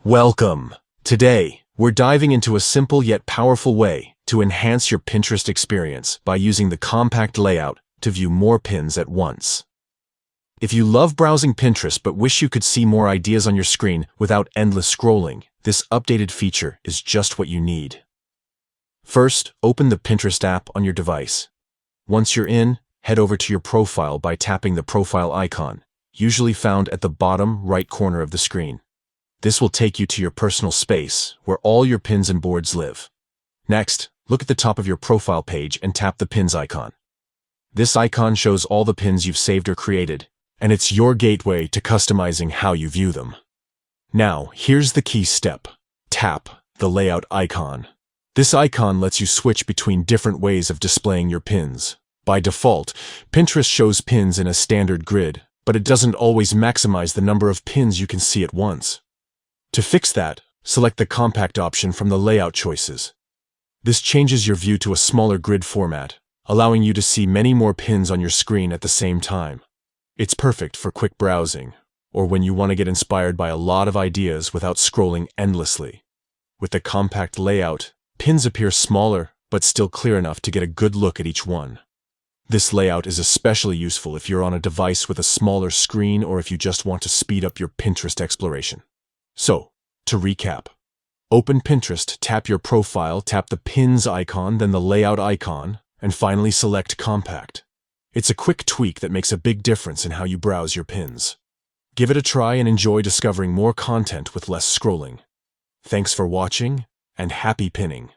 Welcome! Today, we're diving into a simple yet powerful way to enhance your Pinterest experience by using the compact layout to view more pins at once. If you love browsing Pinterest but wish you could see more ideas on your screen without endless scrolling, this updated feature is just what you need. First, open the Pinterest app on your device. Once you're in, head over to your profile by tapping the profile icon, usually found at the bottom right corner of the screen. This will take you to your personal space, where all your pins and boards live. Next, look at the top of your profile page and tap the pins icon. This icon shows all the pins you've saved or created, and it's your gateway to customizing how you view them. Now, here's the key step. Tap the layout icon. This icon lets you switch between different ways of displaying your pins. By default, Pinterest shows pins in a standard grid, but it doesn't always maximize the number of pins you can see at once. To fix that, select the compact option from the layout choices. This changes your view to a smaller grid format, allowing you to see many more pins on your screen at the same time. It's perfect for quick browsing, or when you want to get inspired by a lot of ideas without scrolling endlessly. With the compact layout, pins appear smaller, but still clear enough to get a good look at each one. This layout is especially useful if you're on a device with a smaller screen or if you just want to speed up your Pinterest exploration. So, to recap, open Pinterest, tap your profile, tap the pins icon, then the layout icon, and finally select compact. It's a quick tweak that makes a big difference in how you browse your pins. Give it a try and enjoy discovering more content with less scrolling. Thanks for watching, and happy pinning!